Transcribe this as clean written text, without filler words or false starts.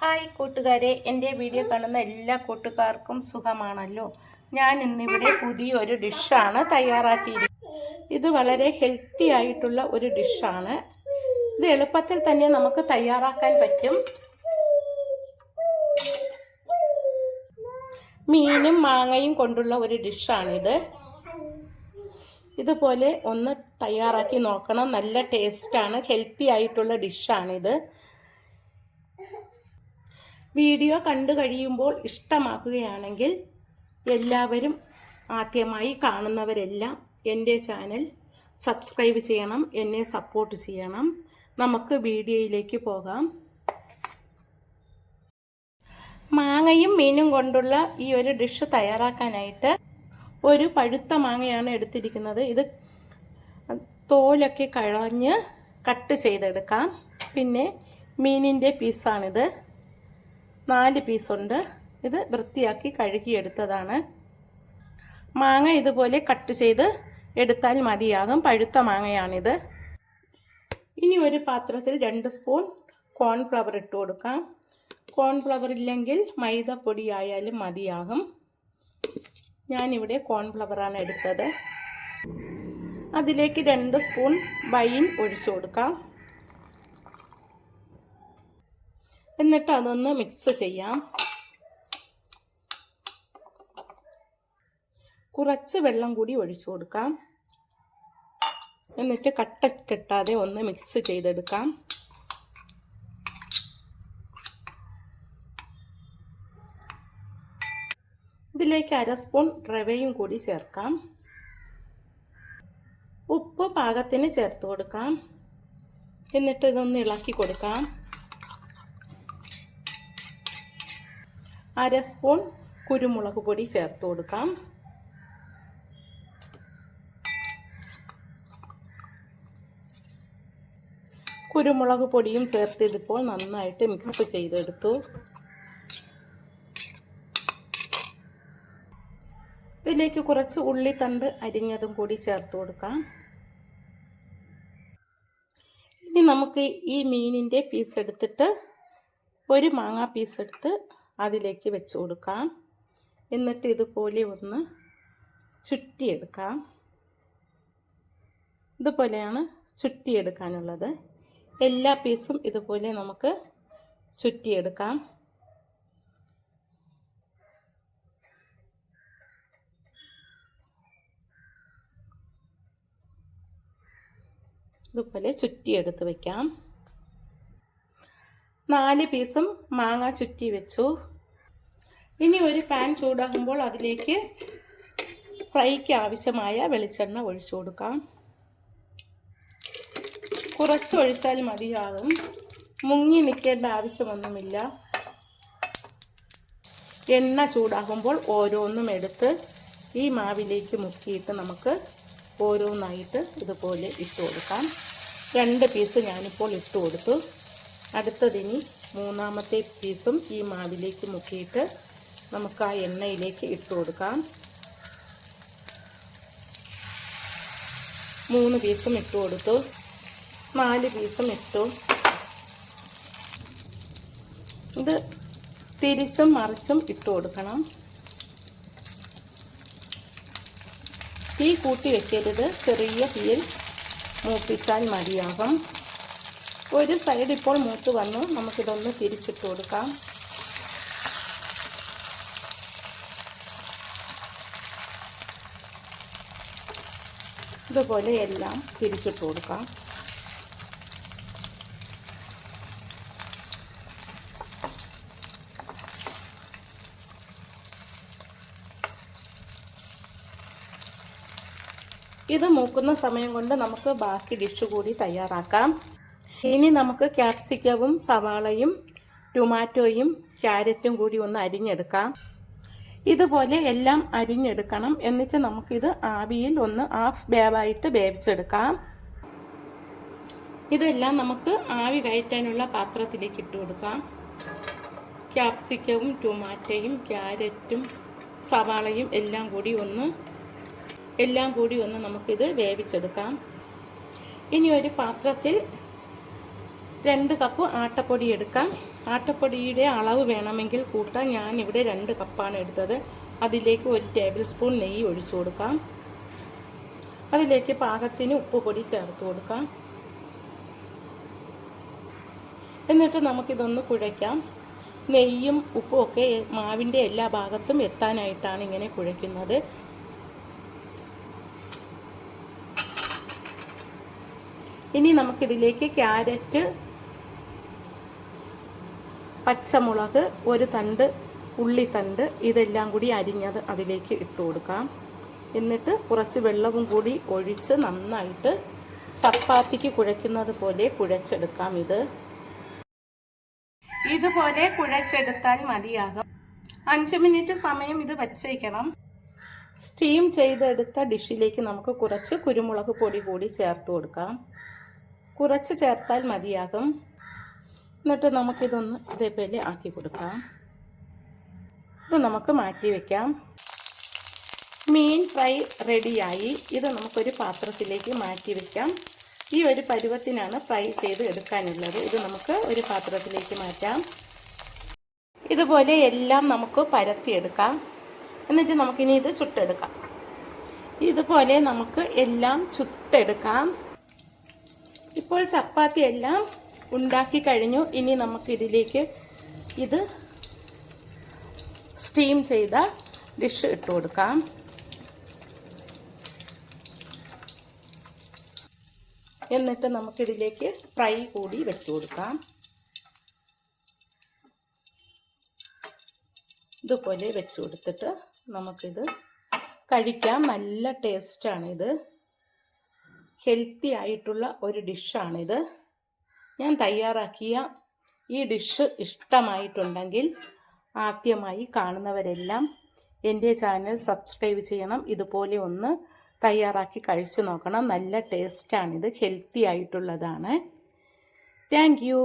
Hi കൂട്ടുകാരെ, എൻ്റെ video കാണുന്ന എല്ലാ കൂട്ടുകാർക്കും സുഖമാണല്ലോ. ഞാൻ ഇന്നിവിടെ പുതിയൊരു ഡിഷാണ് തയ്യാറാക്കിയിരിക്കുന്നത്. ഇത് വളരെ ഹെൽത്തി ആയിട്ടുള്ള ഒരു ഡിഷാണ്. ഇത് എളുപ്പത്തിൽ തന്നെ നമുക്ക് തയ്യാറാക്കാൻ പറ്റും. മീനും മാങ്ങയും കൊണ്ടുള്ള ഒരു ഡിഷാണിത്. ഇതുപോലെ ഒന്ന് തയ്യാറാക്കി നോക്കണം. നല്ല ടേസ്റ്റാണ്, ഹെൽത്തി ആയിട്ടുള്ള ഡിഷാണിത്. വീഡിയോ കണ്ടു കഴിയുമ്പോൾ ഇഷ്ടമാക്കുകയാണെങ്കിൽ എല്ലാവരും ആദ്യമായി കാണുന്നവരെല്ലാം എൻ്റെ ചാനൽ സബ്സ്ക്രൈബ് ചെയ്യണം, എന്നെ സപ്പോർട്ട് ചെയ്യണം. നമുക്ക് വീഡിയോയിലേക്ക് പോകാം. മാങ്ങയും മീനും കൊണ്ടുള്ള ഈ ഒരു ഡിഷ് തയ്യാറാക്കാനായിട്ട് ഒരു പഴുത്ത മാങ്ങയാണ് എടുത്തിരിക്കുന്നത്. ഇത് തോലൊക്കെ കളഞ്ഞ് കട്ട് ചെയ്തെടുക്കാം. പിന്നെ മീനിൻ്റെ പീസാണിത്. 4 പീസുണ്ട്. ഇത് വൃത്തിയാക്കി കഴുകിയെടുത്തതാണ്. മാങ്ങ ഇതുപോലെ കട്ട് ചെയ്ത് എടുത്താൽ മതിയാകും. പഴുത്ത മാങ്ങയാണിത്. ഇനി ഒരു പാത്രത്തിൽ 2 സ്പൂൺ കോൺഫ്ലവർ ഇട്ട് കൊടുക്കാം. കോൺഫ്ലവർ ഇല്ലെങ്കിൽ മൈദപ്പൊടി ആയാലും മതിയാകും. ഞാനിവിടെ കോൺഫ്ലവറാണ് എടുത്തത്. അതിലേക്ക് 2 സ്പൂൺ വൈൻ ഒഴിച്ചു കൊടുക്കാം. എന്നിട്ട് അതൊന്ന് മിക്സ് ചെയ്യാം. കുറച്ച് വെള്ളം കൂടി ഒഴിച്ചു കൊടുക്കാം. എന്നിട്ട് കട്ട കെട്ടാതെ ഒന്ന് മിക്സ് ചെയ്തെടുക്കാം. ഇതിലേക്ക് 1/2 സ്പൂൺ റവയും കൂടി ചേർക്കാം. ഉപ്പ് പാകത്തിന് ചേർത്ത് കൊടുക്കാം. എന്നിട്ട് ഇതൊന്ന് ഇളക്കി കൊടുക്കാം. 1/2 സ്പൂൺ കുരുമുളക് പൊടി ചേർത്ത് കൊടുക്കാം. കുരുമുളക് പൊടിയും ചേർത്തിപ്പോൾ നന്നായിട്ട് മിക്സ് ചെയ്തെടുത്തു. ഇതിലേക്ക് കുറച്ച് ഉള്ളിത്തണ്ട് അരിഞ്ഞതും കൂടി ചേർത്ത് കൊടുക്കാം. ഇനി നമുക്ക് ഈ മീനിൻ്റെ പീസ് എടുത്തിട്ട് ഒരു മാങ്ങ പീസ് എടുത്ത് അതിലേക്ക് വെച്ച് കൊടുക്കാം. എന്നിട്ട് ഇതുപോലെ ഒന്ന് ചുറ്റിയെടുക്കാം. ഇതുപോലെയാണ് ചുറ്റിയെടുക്കാനുള്ളത്. എല്ലാ പീസും ഇതുപോലെ നമുക്ക് ചുറ്റിയെടുക്കാം. ഇതുപോലെ ചുറ്റിയെടുത്ത് വയ്ക്കാം. 4 പീസും മാങ്ങ ചുറ്റി വെച്ചു. ഇനി ഒരു പാൻ ചൂടാകുമ്പോൾ അതിലേക്ക് ഫ്രൈക്ക് ആവശ്യമായ വെളിച്ചെണ്ണ ഒഴിച്ചു കൊടുക്കാം. കുറച്ച് ഒഴിച്ചാൽ മതിയാകും. മുങ്ങി നിൽക്കേണ്ട ആവശ്യമൊന്നുമില്ല. എണ്ണ ചൂടാകുമ്പോൾ ഓരോന്നും എടുത്ത് ഈ മാവിലേക്ക് മുക്കിയിട്ട് നമുക്ക് ഓരോന്നായിട്ട് ഇതുപോലെ ഇട്ട് കൊടുക്കാം. 2 പീസ് ഞാനിപ്പോൾ ഇട്ട് കൊടുത്തു. അടുത്തതിനി 3ാമത്തെ പീസും ഈ മാവിലേക്ക് മുക്കിയിട്ട് നമുക്ക് ആ എണ്ണയിലേക്ക് ഇട്ട് കൊടുക്കാം. 3 പീസും ഇട്ട് കൊടുത്തു. 4 പീസും ഇട്ടു. ഇത് തിരിച്ചും മറിച്ചും ഇട്ട് കൊടുക്കണം. തീ കൂട്ടി വെക്കരുത്. ചെറിയ തീയിൽ മൂപ്പിച്ചാൽ മതിയാകും. ഒരു സൈഡ് ഇപ്പോൾ മൂത്ത് വന്നു. നമുക്കിതൊന്ന് തിരിച്ചിട്ട് കൊടുക്കാം. ഇതുപോലെ എല്ലാം തിരിച്ചിട്ട് കൊടുക്കാം. ഇത് മൂക്കുന്ന സമയം കൊണ്ട് നമുക്ക് ബാക്കി ഡിഷ് കൂടി തയ്യാറാക്കാം. ഇനി നമുക്ക് ക്യാപ്സിക്കവും സവാളയും ടൊമാറ്റോയും ക്യാരറ്റും കൂടി ഒന്ന് അരിഞ്ഞെടുക്കാം. ഇതുപോലെ എല്ലാം അരിഞ്ഞെടുക്കണം. എന്നിട്ട് നമുക്കിത് ആവിയിൽ ഒന്ന് ഹാഫ് വേവായിട്ട് വേവിച്ചെടുക്കാം. ഇതെല്ലാം നമുക്ക് ആവി കയറ്റാനുള്ള പാത്രത്തിലേക്ക് ഇട്ട് കൊടുക്കാം. ക്യാപ്സിക്കവും ടൊമാറ്റോയും ക്യാരറ്റും സവാളയും എല്ലാം കൂടി ഒന്ന് നമുക്കിത് വേവിച്ചെടുക്കാം. ഇനി ഒരു പാത്രത്തിൽ 2 കപ്പ് ആട്ടപ്പൊടി എടുക്കാം. ആട്ടപ്പൊടിയുടെ അളവ് വേണമെങ്കിൽ കൂട്ടാൻ. ഞാനിവിടെ 2 കപ്പാണ് എടുത്തത്. അതിലേക്ക് 1 ടേബിൾ സ്പൂൺ നെയ്യ് ഒഴിച്ചു കൊടുക്കാം. അതിലേക്ക് പാകത്തിന് ഉപ്പുപൊടി ചേർത്ത് കൊടുക്കാം. എന്നിട്ട് നമുക്കിതൊന്ന് കുഴയ്ക്കാം. നെയ്യും ഉപ്പും ഒക്കെ മാവിൻ്റെ എല്ലാ ഭാഗത്തും എത്താനായിട്ടാണ് ഇങ്ങനെ കുഴയ്ക്കുന്നത്. ഇനി നമുക്കിതിലേക്ക് ക്യാരറ്റ്, പച്ചമുളക്, 1 തണ്ട് ഉള്ളിത്തണ്ട് ഇതെല്ലാം കൂടി അരിഞ്ഞത് അതിലേക്ക് ഇട്ട് കൊടുക്കാം. എന്നിട്ട് കുറച്ച് വെള്ളവും കൂടി ഒഴിച്ച് നന്നായിട്ട് ചപ്പാത്തിക്ക് കുഴയ്ക്കുന്നത് പോലെ കുഴച്ചെടുക്കാം. ഇതുപോലെ കുഴച്ചെടുത്താൽ മതിയാകും. 5 മിനിറ്റ് സമയം ഇത് വച്ചേക്കണം. സ്റ്റീം ചെയ്തെടുത്ത ഡിഷിലേക്ക് നമുക്ക് കുറച്ച് കുരുമുളക് പൊടി കൂടി ചേർത്ത് കൊടുക്കാം. കുറച്ച് ചേർത്താൽ മതിയാകും. എന്നിട്ട് നമുക്കിതൊന്ന് ഇതേപോലെ ആക്കി കൊടുക്കാം. ഇത് നമുക്ക് മാറ്റി വയ്ക്കാം. മീൻ ഫ്രൈ റെഡിയായി. ഇത് നമുക്കൊരു പാത്രത്തിലേക്ക് മാറ്റി വയ്ക്കാം. ഈ ഒരു പരുവത്തിനാണ് ഫ്രൈ ചെയ്ത് എടുക്കാനുള്ളത്. ഇത് നമുക്ക് ഒരു പാത്രത്തിലേക്ക് മാറ്റാം. ഇതുപോലെ എല്ലാം നമുക്ക് പരത്തിയെടുക്കാം. എന്നിട്ട് നമുക്കിനി ഇത് ചുട്ടെടുക്കാം. ഇതുപോലെ നമുക്ക് എല്ലാം ചുട്ടെടുക്കാം. ഇപ്പോൾ ചപ്പാത്തി എല്ലാം ഉണ്ടാക്കി കഴിഞ്ഞു. ഇനി നമുക്കിതിലേക്ക് ഇത് സ്റ്റീം ചെയ്ത ഡിഷ് ഇട്ട് കൊടുക്കാം. എന്നിട്ട് നമുക്കിതിലേക്ക് ഫ്രൈ കൂടി വെച്ച് കൊടുക്കാം. ഇതുപോലെ വെച്ച് കൊടുത്തിട്ട് നമുക്കിത് കഴിക്കാം. നല്ല ടേസ്റ്റാണിത്. ഹെൽത്തി ആയിട്ടുള്ള ഒരു ഡിഷാണിത്. ഞാൻ തയ്യാറാക്കിയ ഈ ഡിഷ് ഇഷ്ടമായിട്ടുണ്ടെങ്കിൽ ആദ്യമായി കാണുന്നവരെല്ലാം എൻ്റെ ചാനൽ സബ്സ്ക്രൈബ് ചെയ്യണം. ഇതുപോലെ ഒന്ന് തയ്യാറാക്കി കഴിച്ചു നോക്കണം. നല്ല ടേസ്റ്റാണിത്. ഹെൽത്തി ആയിട്ടുള്ളതാണ്. Thank you.